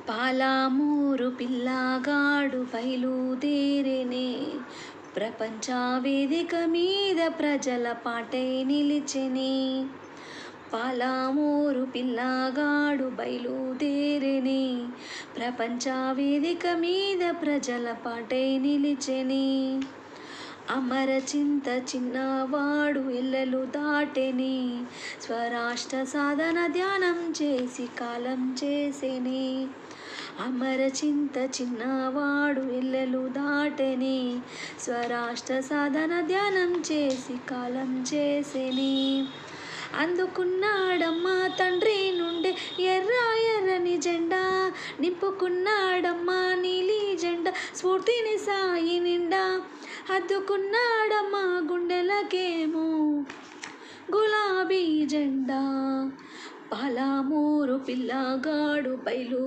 పాలమూరు పిల్లగాడు బయలుదేరెనే, ప్రపంచ వేదిక మీద ప్రజల పాటై నిలిచెనే. పాలమూరు పిల్లగాడు బయలుదేరెనే, ప్రపంచ వేదిక మీద ప్రజల పాటై నిలిచెనే. అమరచింత చిన్నవాడు ఎల్లలు దాటెనే, స్వరాష్ట్ర సాధన ధ్యానం చేసి కాలం చేసెనే. అమరచింత చిన్నవాడు ఎల్లలు దాటెనే, స్వరాష్ట్ర సాధన ధ్యానం చేసి కాలం చేసెనే. అందుకున్నాడమ్మా తండ్రి నుండే ఎర్ర ఎర్రని జెండా, నింపుకున్నాడమ్మా నీలి జెండా స్ఫూర్తిని సాయి నిండా. అద్దుకున్నాడమ్మా గుండెలకేమో గులాబీ జెండా. పాలమూరు పిల్లగాడు బయలు